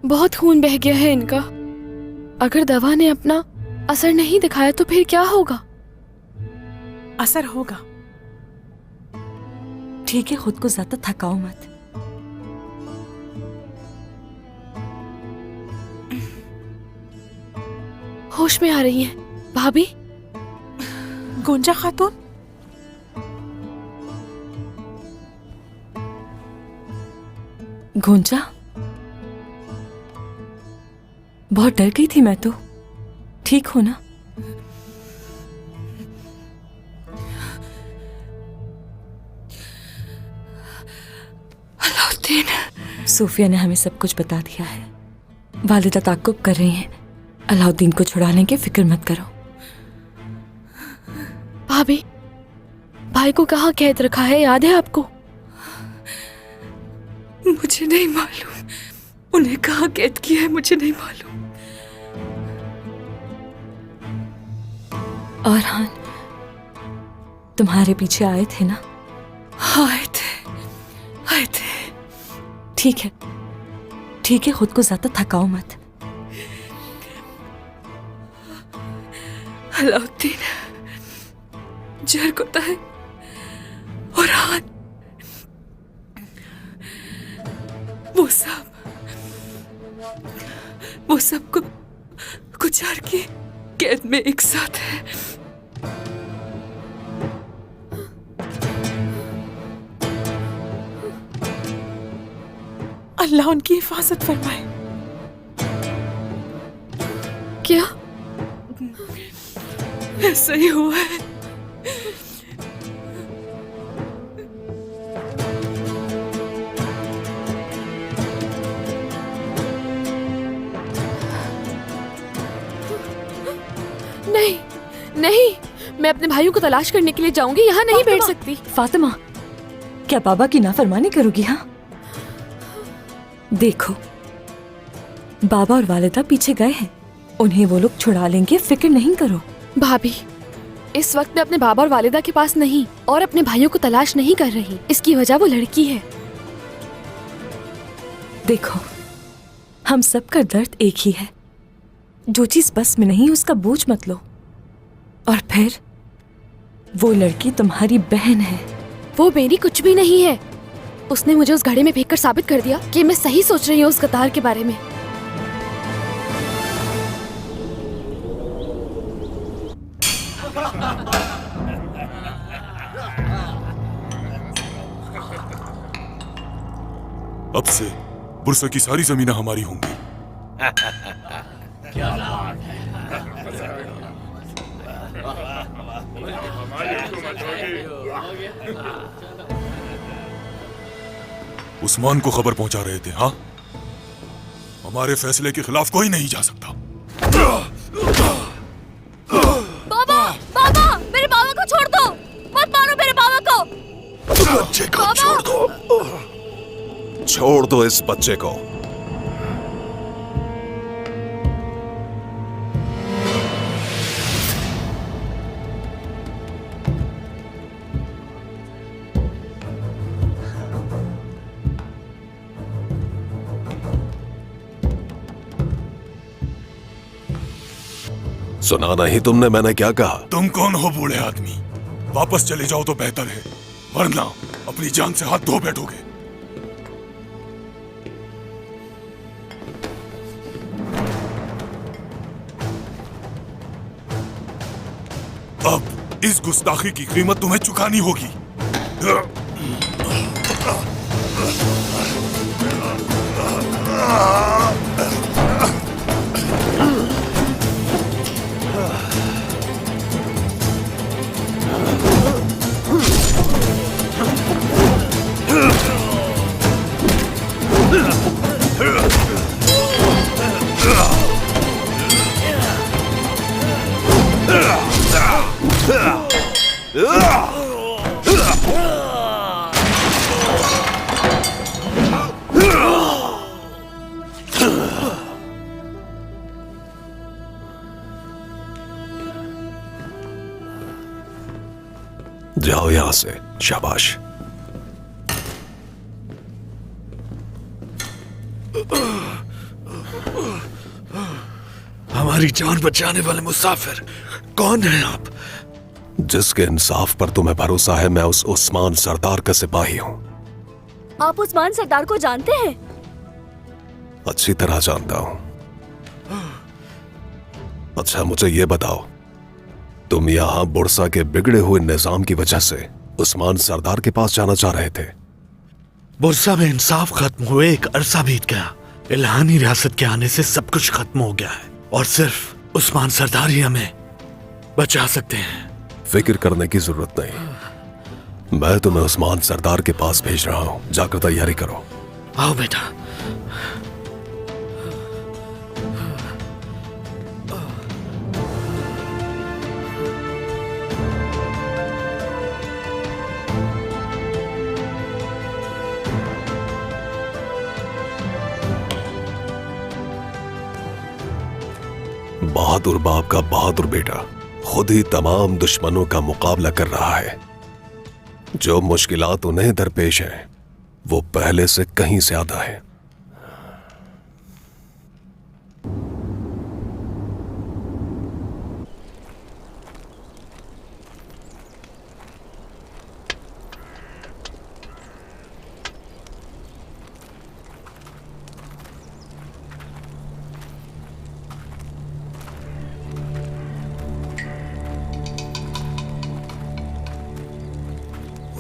बहुत खून बह गया है इनका। अगर दवा ने अपना असर नहीं दिखाया तो फिर क्या होगा? असर होगा। ठीक है, खुद को ज्यादा थकाओ मत। होश में आ रही हैं भाभी। गुंजा खातून, गुंजा, बहुत डर गई थी मैं तो। ठीक हो ना? अलाउद्दीन। सूफिया ने हमें सब कुछ बता दिया है। वालिदा ताक्कुब कर रही हैं। अलाउद्दीन को छुड़ाने की फिक्र मत करो। भाभी, भाई को कहाँ कैद रखा है, याद है आपको? मुझे नहीं मालूम उन्हें कहाँ कैद किया है, मुझे नहीं मालूम। और हाँ, तुम्हारे पीछे आए थे ना? आए थे। ठीक है, ठीक है, खुद को ज्यादा थकाओ मत। अलाउद्दीन, जरगोता है और हाथ, वो सब गुजार की कैद में एक साथ है। अल्लाह उनकी हिफाजत फरमाए। क्या? ऐसा ही हुआ है। नहीं नहीं, मैं अपने भाइयों को तलाश करने के लिए जाऊंगी, यहाँ नहीं बैठ सकती। फातिमा, क्या बाबा की नाफरमानी करोगी? हाँ, देखो, बाबा और वालिदा पीछे गए हैं, उन्हें वो लोग छुड़ा लेंगे, फिक्र नहीं करो। भाभी, इस वक्त मैं अपने बाबा और वालिदा के पास नहीं और अपने भाइयों को तलाश नहीं कर रही। इसकी वजह वो लड़की है। देखो, हम सबका दर्द एक ही है। जो चीज बस में नहीं उसका बोझ मत लो। और फिर वो लड़की तुम्हारी बहन है। वो मेरी कुछ भी नहीं है। उसने मुझे उस घड़े में फेंक कर साबित कर दिया कि मैं सही सोच रही हूँ उस कतार के बारे में। अब से बुरसा की सारी जमीनें हमारी होंगी। उस्मान को खबर पहुंचा रहे थे। हाँ, हमारे फैसले के खिलाफ कोई नहीं जा सकता। बाबा, बाबा, मेरे बाबा को छोड़ दो, मत मारो मेरे बाबा को। बच्चे को छोड़ दो, छोड़ दो इस बच्चे को। सुना नहीं तुमने मैंने क्या कहा? तुम कौन हो बूढ़े आदमी? वापस चले जाओ तो बेहतर है, वरना अपनी जान से हाथ धो बैठोगे। अब इस गुस्ताखी की कीमत तुम्हें चुकानी होगी। जाओ यहां से, शाबाश। हमारी जान बचाने वाले मुसाफिर कौन है आप? जिसके इंसाफ पर तुम्हें भरोसा है, मैं उस उस्मान सरदार का सिपाही हूँ। आप उस्मान सरदार को जानते हैं? अच्छी तरह जानता हूँ। अच्छा मुझे ये बताओ, तुम यहाँ बुरसा के बिगड़े हुए निजाम की वजह से उस्मान सरदार के पास जाना चाह रहे थे? बुरसा में इंसाफ खत्म हुए एक अरसा बीत गया। इल्हानी रियासत के आने से सब कुछ खत्म हो गया है और सिर्फ उस्मान सरदार ही हमें बचा सकते हैं। फिक्र करने की जरूरत नहीं, मैं तुम्हें उस्मान सरदार के पास भेज रहा हूँ। जाकर तैयारी करो। आओ बेटा। बहादुर बाप का बहादुर बेटा खुद ही तमाम दुश्मनों का मुकाबला कर रहा है। जो मुश्किलात उन्हें दरपेश हैं, वो पहले से कहीं ज्यादा है।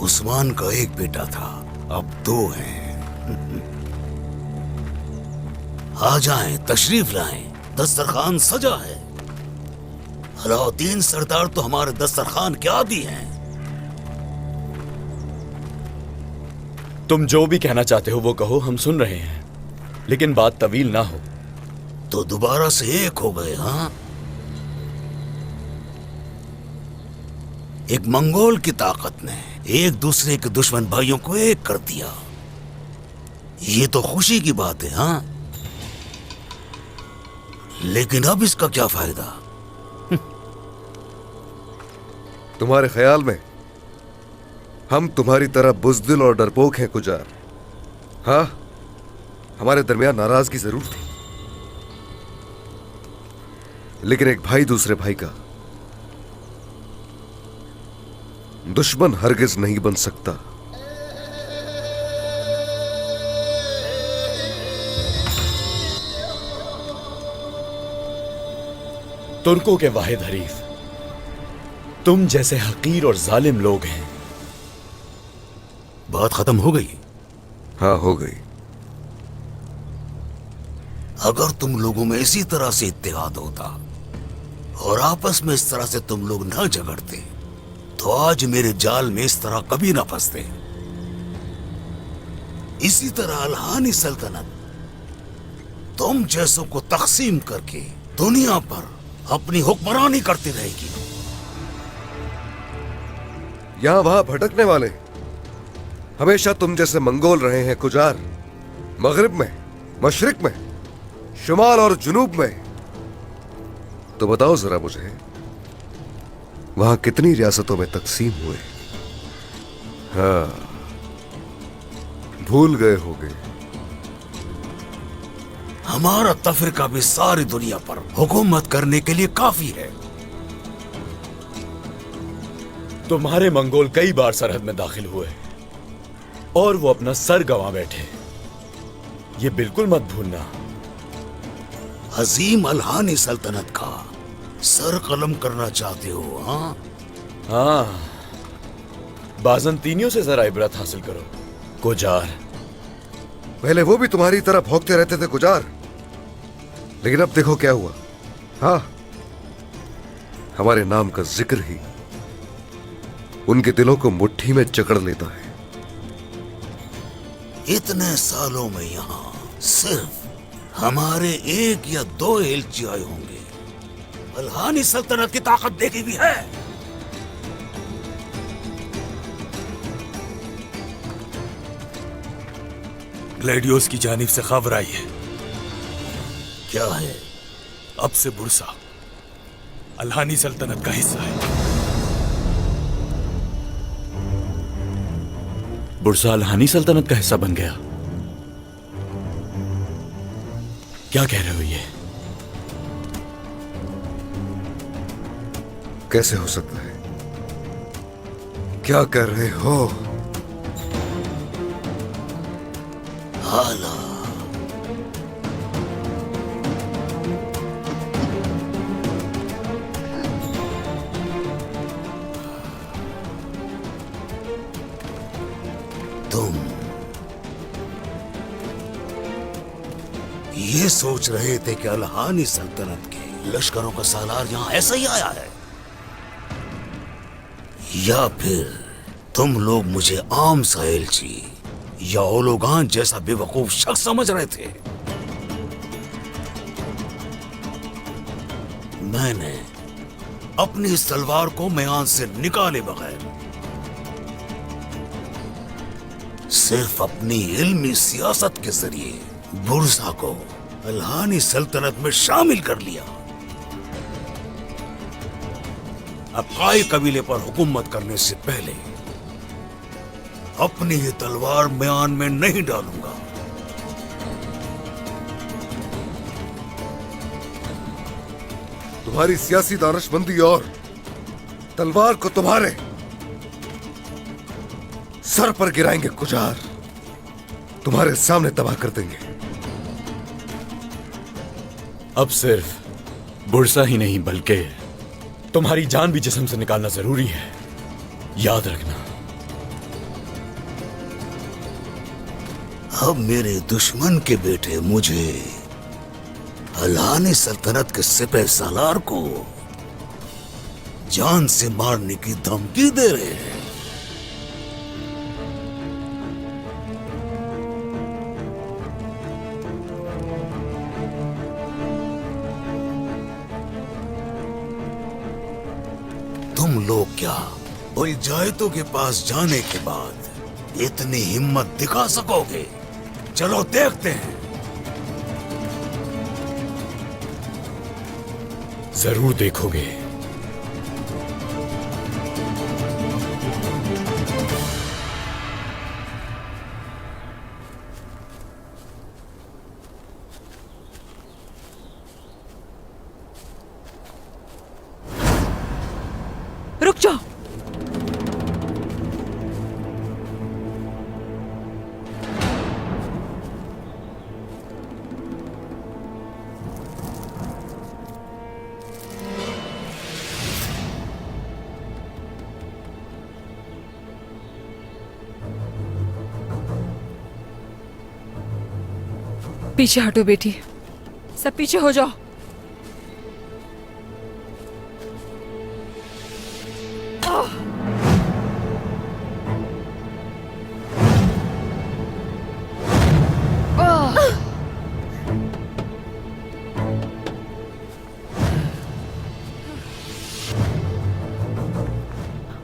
उस्मान का एक बेटा था, अब दो हैं। आ जाएं, तशरीफ लाएं, दस्तरखान सजा है। अलाउद्दीन सरदार तो हमारे दस्तरखान के आदी हैं। तुम जो भी कहना चाहते हो वो कहो, हम सुन रहे हैं, लेकिन बात तवील ना हो। तो दोबारा से एक हो गए, हाँ? एक मंगोल की ताकत ने एक दूसरे के दुश्मन भाइयों को एक कर दिया। ये तो खुशी की बात है, हाँ? लेकिन अब इसका क्या फायदा? तुम्हारे ख्याल में हम तुम्हारी तरह बुज़दिल और डरपोक हैं कुजार? हाँ, हमारे दरमियान नाराजगी जरूर थी, लेकिन एक भाई दूसरे भाई का दुश्मन हरगिज नहीं बन सकता। तुर्कों के वाहिद हरीफ तुम जैसे हकीर और जालिम लोग हैं। बात खत्म हो गई? हाँ, हो गई। अगर तुम लोगों में इसी तरह से इत्तेहाद होता और आपस में इस तरह से तुम लोग न झगड़ते, तो आज मेरे जाल में इस तरह कभी ना फंसते। इसी तरह अल्हानी सल्तनत तुम जैसों को तकसीम करके दुनिया पर अपनी हुक्मरानी करती रहेगी। यहां वहां भटकने वाले हमेशा तुम जैसे मंगोल रहे हैं कुजार। मगरिब में, मशरिक में, शुमाल और जुनूब में। तो बताओ जरा मुझे, वहां कितनी रियासतों में तकसीम हुए? हाँ, भूल गए होगे। हमारा तफरीका भी सारी दुनिया पर हुकूमत करने के लिए काफी है। तुम्हारे मंगोल कई बार सरहद में दाखिल हुए और वो अपना सर गंवा बैठे, ये बिल्कुल मत भूलना। अजीम अल्हानी सल्तनत का सर कलम करना चाहते हो, हाँ? हाँ, बाज़ंतीनियों से जरा इबरत हासिल करो कुजार। पहले वो भी तुम्हारी तरह भौंकते रहते थे कुजार, लेकिन अब देखो क्या हुआ। हाँ, हमारे नाम का जिक्र ही उनके दिलों को मुट्ठी में जकड़ लेता है। इतने सालों में यहाँ सिर्फ हमारे एक या दो एलची आए होंगे। अल्हानी सल्तनत की ताकत देखी भी है। ग्लैडियोस की जानिब से खबर आई है। क्या है? अब से बुरसा अल्हानी सल्तनत का हिस्सा है। बुरसा अल्हानी सल्तनत का हिस्सा बन गया? क्या कह रहे हो ये? कैसे हो सकता है? क्या कर रहे हो? हाला तुम ये सोच रहे थे कि अल्हानी सल्तनत के लश्करों का सालार यहां ऐसा ही आया है, या फिर तुम लोग मुझे आम सा एलची या ओलोगान जैसा बेवकूफ शख्स समझ रहे थे? मैंने अपनी इस तलवार को म्यान से निकाले बगैर सिर्फ अपनी इल्मी सियासत के जरिए बुरसा को अल्हानी सल्तनत में शामिल कर लिया। अब काई कबीले पर हुकूमत करने से पहले अपनी ये तलवार म्यान में नहीं डालूंगा। तुम्हारी सियासी दानिशमंदी और तलवार को तुम्हारे सर पर गिराएंगे कुजार, तुम्हारे सामने तबाह कर देंगे। अब सिर्फ बुरसा ही नहीं बल्कि तुम्हारी जान भी जिस्म से निकालना जरूरी है, याद रखना। अब मेरे दुश्मन के बेटे मुझे अल्हानी सल्तनत के सिपह सालार को जान से मारने की धमकी दे रहे हैं। तुम लोग क्या उलझायतों के पास जाने के बाद इतनी हिम्मत दिखा सकोगे? चलो देखते हैं। जरूर देखोगे। रुक जाओ। पीछे हटो बेटी, सब पीछे हो जाओ।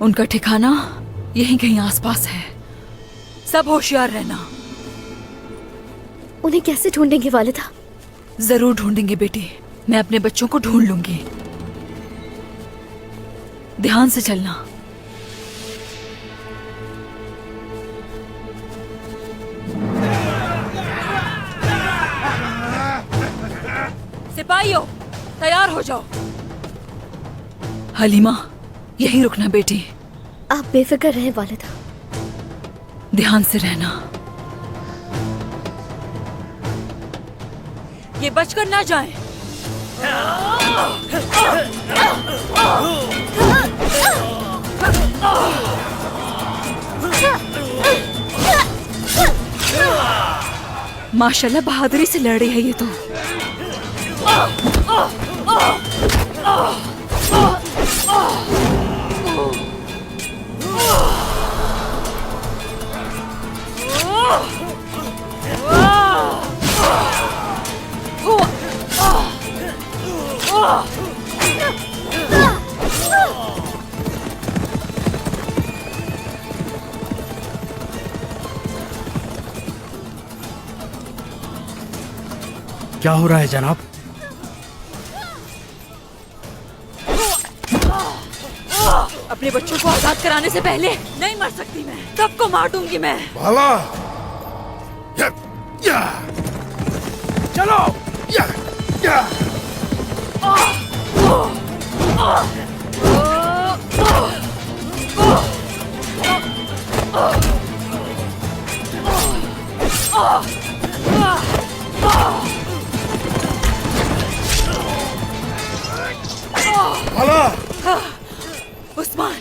उनका ठिकाना यहीं कहीं आसपास है, सब होशियार रहना। उन्हें कैसे ढूंढेंगे वालिदा? जरूर ढूंढेंगे बेटी, मैं अपने बच्चों को ढूंढ लूंगी। ध्यान से चलना। सिपाहियों, तैयार हो जाओ। हलीमा, यहीं रुकना बेटी। आप बेफिक्र रहें वालिदा। ध्यान से रहना। ये बचकर ना जाएं। माशाल्लाह बहादुरी से लड़ रही है ये तो। क्या हो रहा है जनाब? अपने बच्चों को आजाद कराने से पहले नहीं मर सकती मैं, सबको मार दूंगी मैं। भाला! चलो! Oh! उस्मान,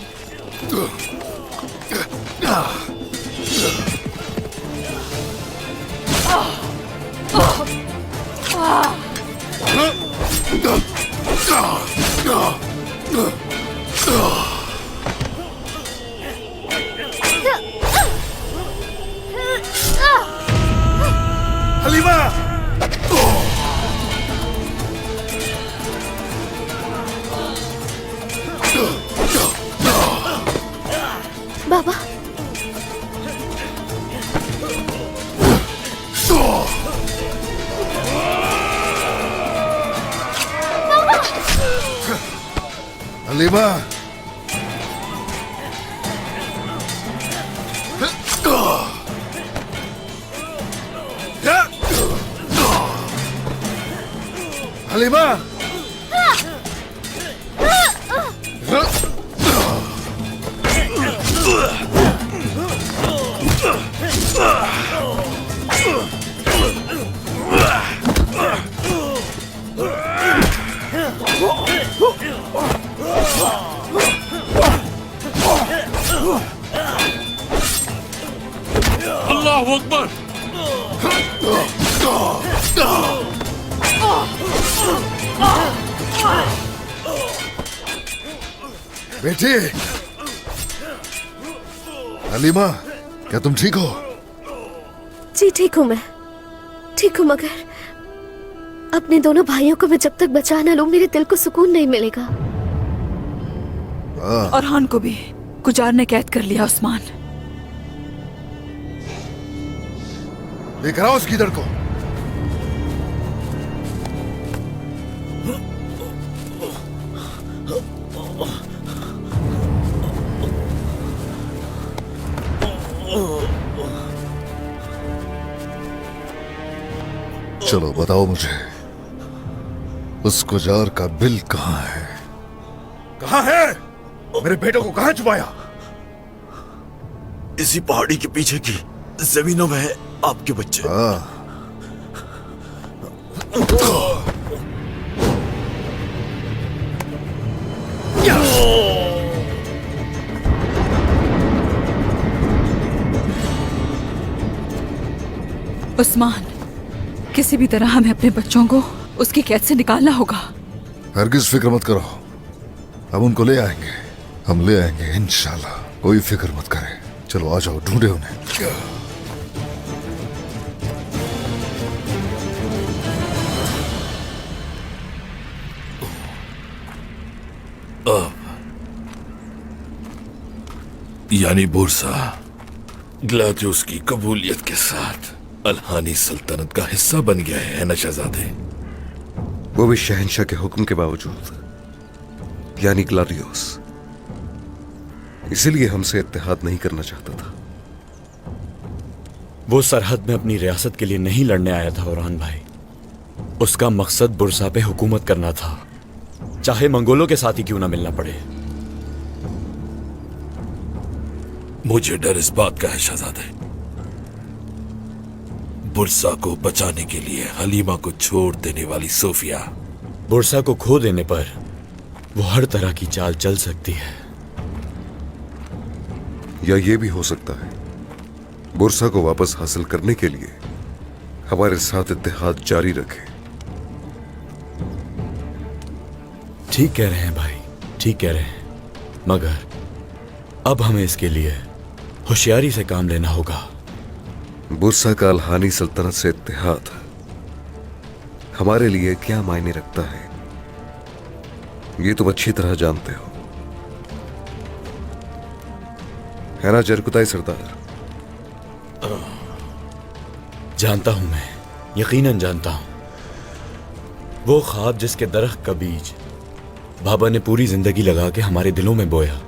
हलीमा! बाबा, हलीमा! हलीमा! अल्लाह अकबर। बेटी, हलीमा, क्या तुम ठीक हो? जी ठीक हूँ मैं, ठीक हूँ, मगर अपने दोनों भाइयों को मैं जब तक बचा ना लूं मेरे दिल को सुकून नहीं मिलेगा। और हान को भी गुजार ने कैद कर लिया। उस्मान, लेकर आओ उसकी दर को। चलो बताओ मुझे, उस गुजार का बिल कहाँ है? कहाँ है? मेरे बेटों को कहाँ छुपाया? इसी पहाड़ी के पीछे की जमीनों में है आपके बच्चे। उस्मान, किसी भी तरह हमें अपने बच्चों को उसकी कैद से निकालना होगा। हरगिज फिक्र मत करो, हम उनको ले आएंगे, हम ले आएंगे इंशाल्लाह, कोई फिक्र मत करें। चलो आ जाओ, ढूंढे उन्हें। यानी बुरसा ग्लादियोस की कबूलियत के साथ अलहानी सल्तनत का हिस्सा बन गया है ना शहजादे? वो भी शहंशाह के हुक्म के बावजूद, यानी ग्लादियोस इसीलिए हमसे इत्तेहाद नहीं करना चाहता था। वो सरहद में अपनी रियासत के लिए नहीं लड़ने आया था औरान भाई, उसका मकसद बुरसा पे हुकूमत करना था, चाहे मंगोलों के साथ ही क्यों ना मिलना पड़े। मुझे डर इस बात का है शहजादे, बुरसा को बचाने के लिए हलीमा को छोड़ देने वाली सोफिया। बुरसा को खो देने पर वो हर तरह की चाल चल सकती है। या ये भी हो सकता है बुरसा को वापस हासिल करने के लिए हमारे साथ इत्तेहाद जारी रखे। ठीक कह रहे हैं भाई, ठीक कह रहे हैं, मगर अब हमें इसके लिए होशियारी से काम लेना होगा। बुरसा का अलहानी सल्तनत से इत्तेहाद हमारे लिए क्या मायने रखता है, ये तुम अच्छी तरह जानते हो, है ना जरकुताई सरदार? जानता हूं मैं, यकीनन जानता हूं। वो ख्वाब जिसके दरख्त का बीज बाबा ने पूरी जिंदगी लगा के हमारे दिलों में बोया,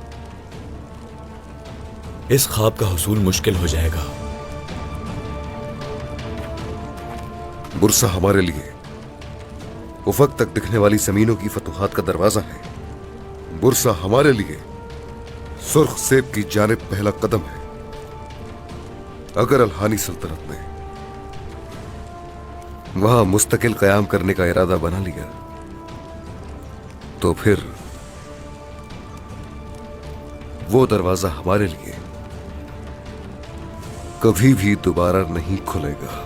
इस ख्वाब का हुसूल मुश्किल हो जाएगा। बुरसा हमारे लिए उफक तक दिखने वाली जमीनों की फतूहात का दरवाजा है। बुरसा हमारे लिए सुर्ख सेब की जानिब पहला कदम है। अगर अलहानी सल्तनत ने वहां मुस्तकिल कयाम करने का इरादा बना लिया तो फिर वो दरवाजा हमारे लिए कभी भी दोबारा नहीं खुलेगा।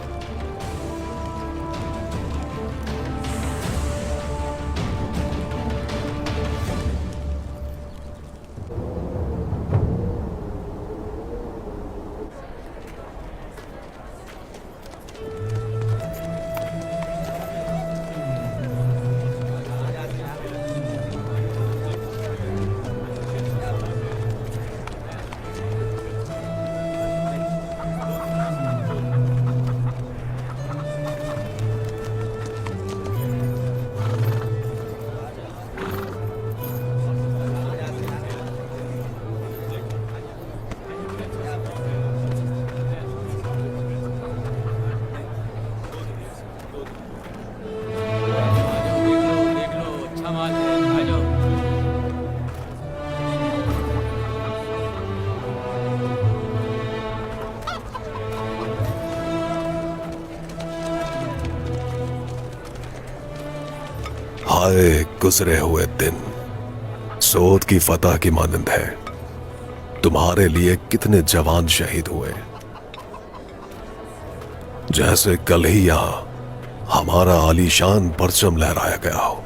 हाय गुजरे हुए दिन सोद की फतह की मानंद है। तुम्हारे लिए कितने जवान शहीद हुए, जैसे कल ही यहां हमारा आलीशान परचम लहराया गया हो।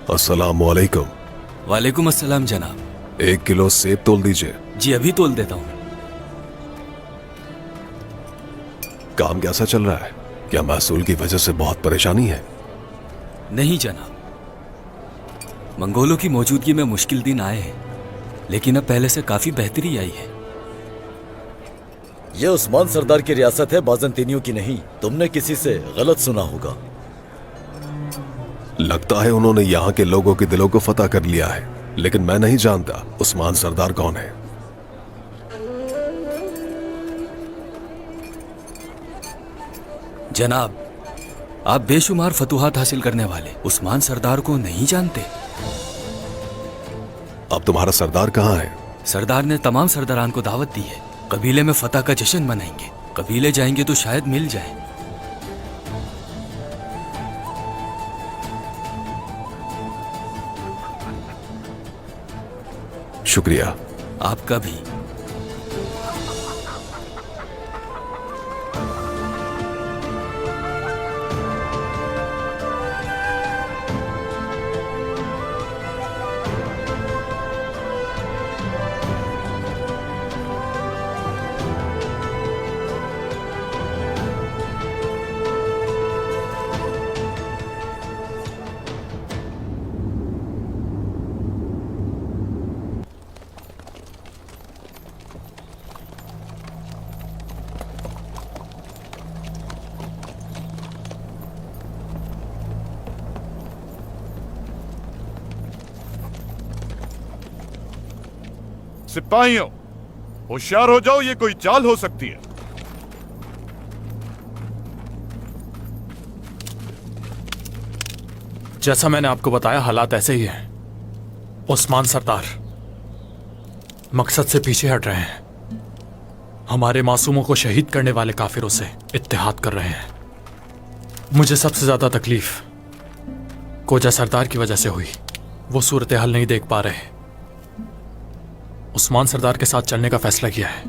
अस्सलामुअलैकुम। वालेकुम अस्सलाम जनाब। 1 किलो सेब तोल दीजिए। जी अभी तोल देता हूँ। काम कैसा चल रहा है? क्या महसूल की वजह से बहुत परेशानी है? नहीं जनाब, मंगोलों की मौजूदगी में मुश्किल दिन आए हैं, लेकिन अब पहले से काफी बेहतरी आई है। ये उस्मान सरदार की रियासत है, बाज़ंतीनियों की नहीं। तुमने किसी से गलत सुना होगा। लगता है उन्होंने यहाँ के लोगों के दिलों को फतह कर लिया है, लेकिन मैं नहीं जानता उस्मान सरदार कौन है। जनाब, आप बेशुमार फतूहात हासिल करने वाले उस्मान सरदार को नहीं जानते। अब तुम्हारा सरदार कहाँ है? सरदार ने तमाम सरदारान को दावत दी है। कबीले में फतह का जश्न मनाएंगे। कबीले जाएंगे तो शायद मिल जाए। शुक्रिया। आपका भी। सिपाहियों, होशियार हो जाओ, ये कोई चाल हो सकती है। जैसा मैंने आपको बताया, हालात ऐसे ही हैं। उस्मान सरदार मकसद से पीछे हट रहे हैं। हमारे मासूमों को शहीद करने वाले काफिरों से इत्तेहाद कर रहे हैं। मुझे सबसे ज्यादा तकलीफ कोजा सरदार की वजह से हुई। वो सूरत हाल नहीं देख पा रहे। उस्मान सरदार के साथ चलने का फैसला किया है।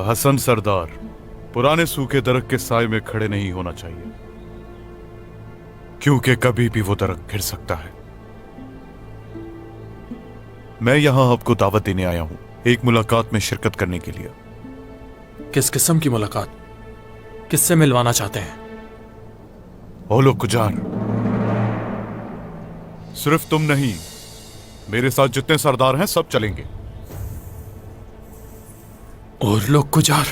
हसन सरदार पुराने सूखे दरख्त के साए में खड़े नहीं होना चाहिए, क्योंकि कभी भी वो दरख्त गिर सकता है। मैं यहां आपको दावत देने आया हूं, एक मुलाकात में शिरकत करने के लिए। किस किस्म की मुलाकात? किससे मिलवाना चाहते हैं? ओलो कुजार, सिर्फ तुम नहीं, मेरे साथ जितने सरदार हैं सब चलेंगे। और लोग गुजार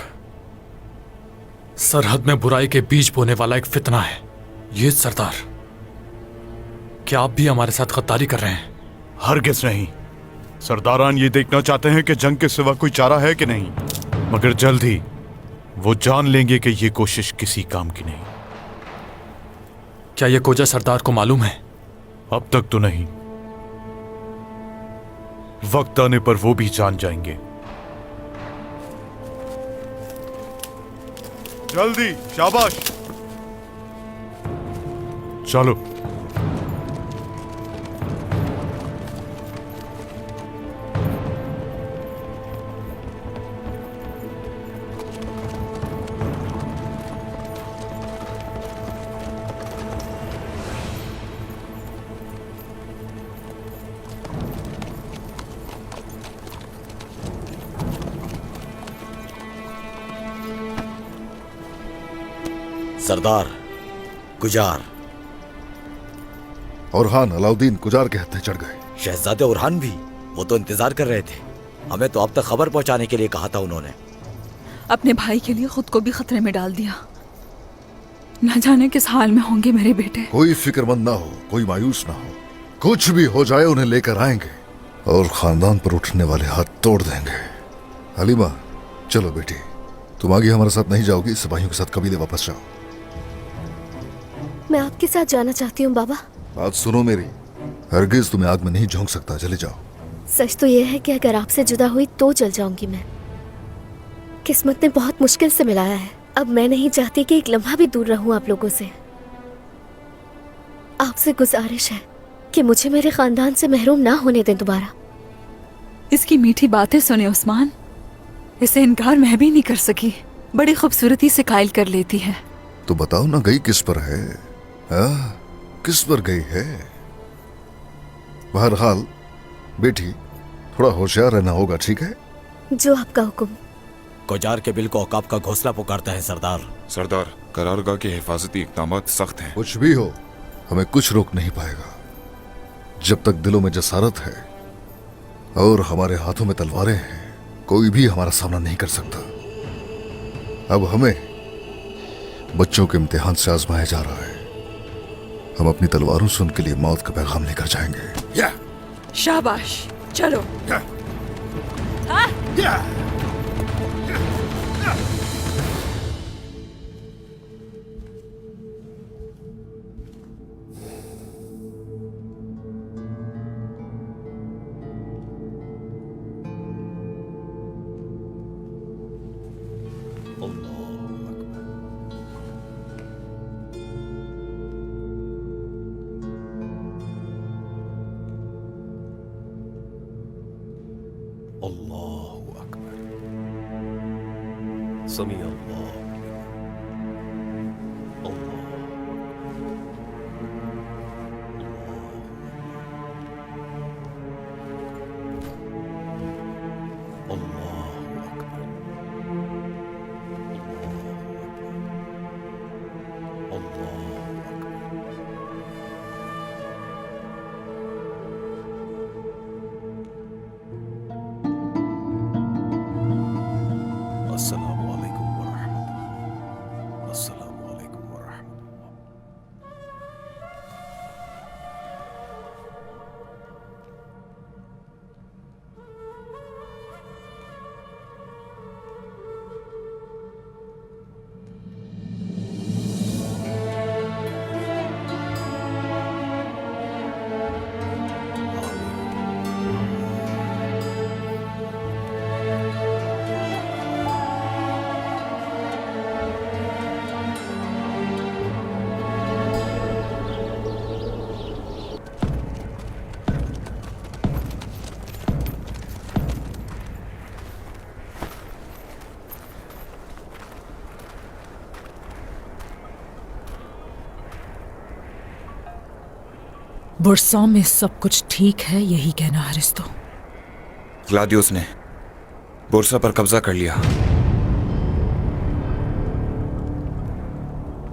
सरहद में बुराई के बीज बोने वाला एक फितना है ये सरदार। क्या आप भी हमारे साथ गद्दारी कर रहे हैं? हरगिज़ नहीं। सरदारान ये देखना चाहते हैं कि जंग के सिवा कोई चारा है कि नहीं, मगर जल्द ही वो जान लेंगे कि ये कोशिश किसी काम की नहीं। क्या ये कोजा सरदार को मालूम है? अब तक तो नहीं, वक्त आने पर वो भी जान जाएंगे। जल्दी, शाबाश, चलो। सरदार गुजार। औरहान अलाउद्दीन गुजार के हत्थे चढ़ गए। शहजादे औरहान भी? वो तो इंतजार कर रहे थे, हमें तो अब तक खबर पहुंचाने के लिए कहा था उन्होंने। अपने भाई के लिए खुद को भी खतरे में डाल दिया। न जाने किस हाल में होंगे मेरे बेटे। कोई फिक्रमंद ना हो, कोई मायूस ना हो, कुछ भी हो जाए उन्हें लेकर आएंगे और खानदान पर उठने वाले हाथ तोड़ देंगे। हलीमा, चलो बेटी, तुम आगे हमारे साथ नहीं जाओगी, सिपाहियों के साथ कबीले वापस जाओ। मैं आपके साथ जाना चाहती हूँ बाबा। बात सुनो मेरी, हरगिज तुम्हें आग में नहीं झोंक सकता, चले जाओ। सच तो यह है कि अगर आपसे जुदा हुई तो जल जाऊंगी मैं। किस्मत ने बहुत मुश्किल से मिलाया है। अब मैं नहीं चाहती कि एक लम्हा भी दूर रहूं आप लोगों से। आपसे गुजारिश है कि मुझे मेरे खानदान से महरूम ना होने दें दोबारा। इसकी मीठी बातें सुने उस्मान, इसे इनकार मैं भी नहीं कर सकी। बड़ी खूबसूरती से कायल कर लेती है। तो बताओ ना, गई किस पर है? किस पर गई है? बहरहाल बेटी, थोड़ा होशियार रहना होगा, ठीक है? जो आपका हुक्म। गुजार के बिल को औकाब का घोंसला पुकारता है सरदार। सरदार, करारगाह के हिफाजती इक़दाम सख्त हैं। कुछ भी हो, हमें कुछ रोक नहीं पाएगा। जब तक दिलों में जसारत है और हमारे हाथों में तलवारें हैं, कोई भी हमारा सामना नहीं कर सकता। अब हमें बच्चों के इम्तिहान से आजमाया जा रहा है। हम अपनी तलवारों से उनके लिए मौत का पैगाम लेकर जाएंगे। शाबाश, चलो। अल्लाहु अकबर। समी अल्लाह। बुरसा में सब कुछ ठीक है, यही कहना हरिस्तो। ग्लादियोस ने बुरसा पर कब्जा कर लिया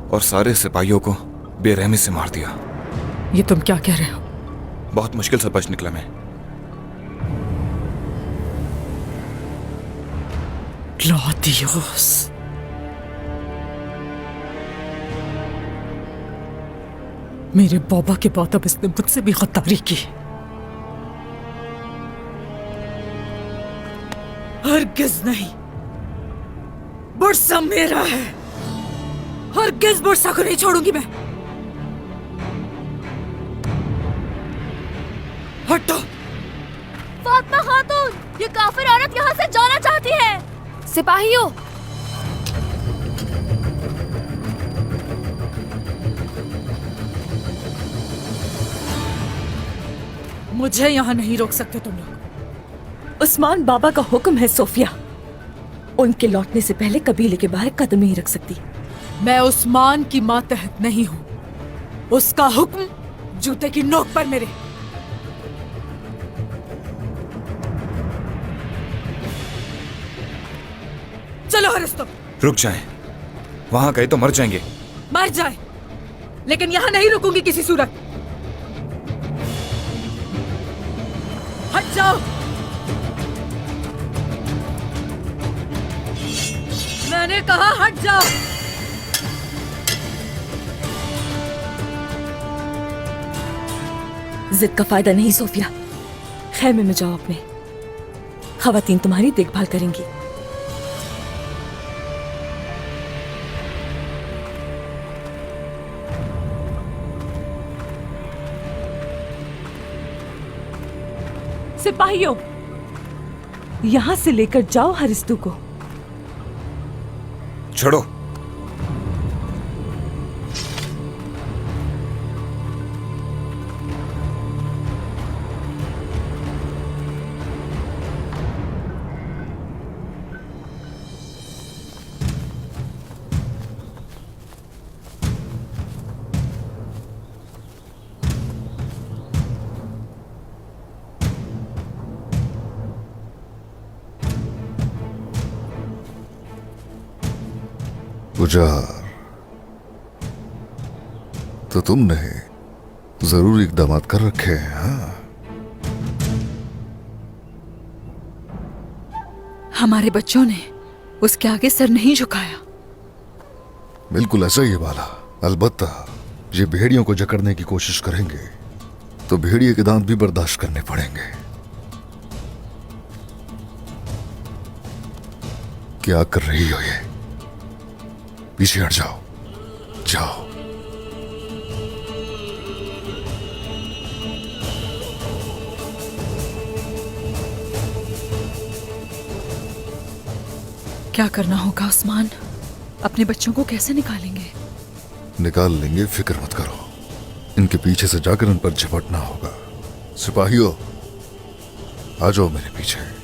और सारे सिपाहियों को बेरहमी से मार दिया। ये तुम क्या कह रहे हो? बहुत मुश्किल से बच निकला मैं। ग्लादियोस, मेरे बाबा के बाद अब इसने मुझसे भी गद्दारी की। हरगिज नहीं, बुरसा मेरा है। हरगिज बुरसा को नहीं छोड़ूंगी मैं। हटो। फातिमा खातून, ये काफिर औरत यहाँ से जाना चाहती है। सिपाहियों, मुझे यहाँ नहीं रोक सकते तुम लोग। उस्मान बाबा का हुक्म है सोफिया, उनके लौटने से पहले कबीले के बाहर कदम नहीं रख सकती। मैं उस्मान की मातहत नहीं हूँ। उसका हुक्म जूते की नोक पर मेरे। चलो हरिस्तो। रुक जाएं, वहां गए तो मर जाएंगे। मर जाए, लेकिन यहाँ नहीं रुकूंगी किसी सूरत। हट जाओ। मैंने कहा हट जाओ। जिद का फायदा नहीं सोफिया, खैमे में जाओ अपने, खवातीन तुम्हारी देखभाल करेंगी। सिपाहियों, यहां से लेकर जाओ हरिस्तु को। छोड़ो। गुजार, तो तुमने जरूर इकदाम कर रखे हैं। हाँ? हमारे बच्चों ने उसके आगे सर नहीं झुकाया। बिल्कुल ऐसा ही है बाला। अलबत्ता ये भेड़ियों को जकड़ने की कोशिश करेंगे तो भेड़िए के दांत भी बर्दाश्त करने पड़ेंगे। क्या कर रही हो ये? पीछे हट जाओ, जाओ। क्या करना होगा उस्मान? अपने बच्चों को कैसे निकालेंगे? निकाल लेंगे, फिक्र मत करो। इनके पीछे से जाकर इन पर झपटना होगा। सिपाहियों, आ जाओ मेरे पीछे।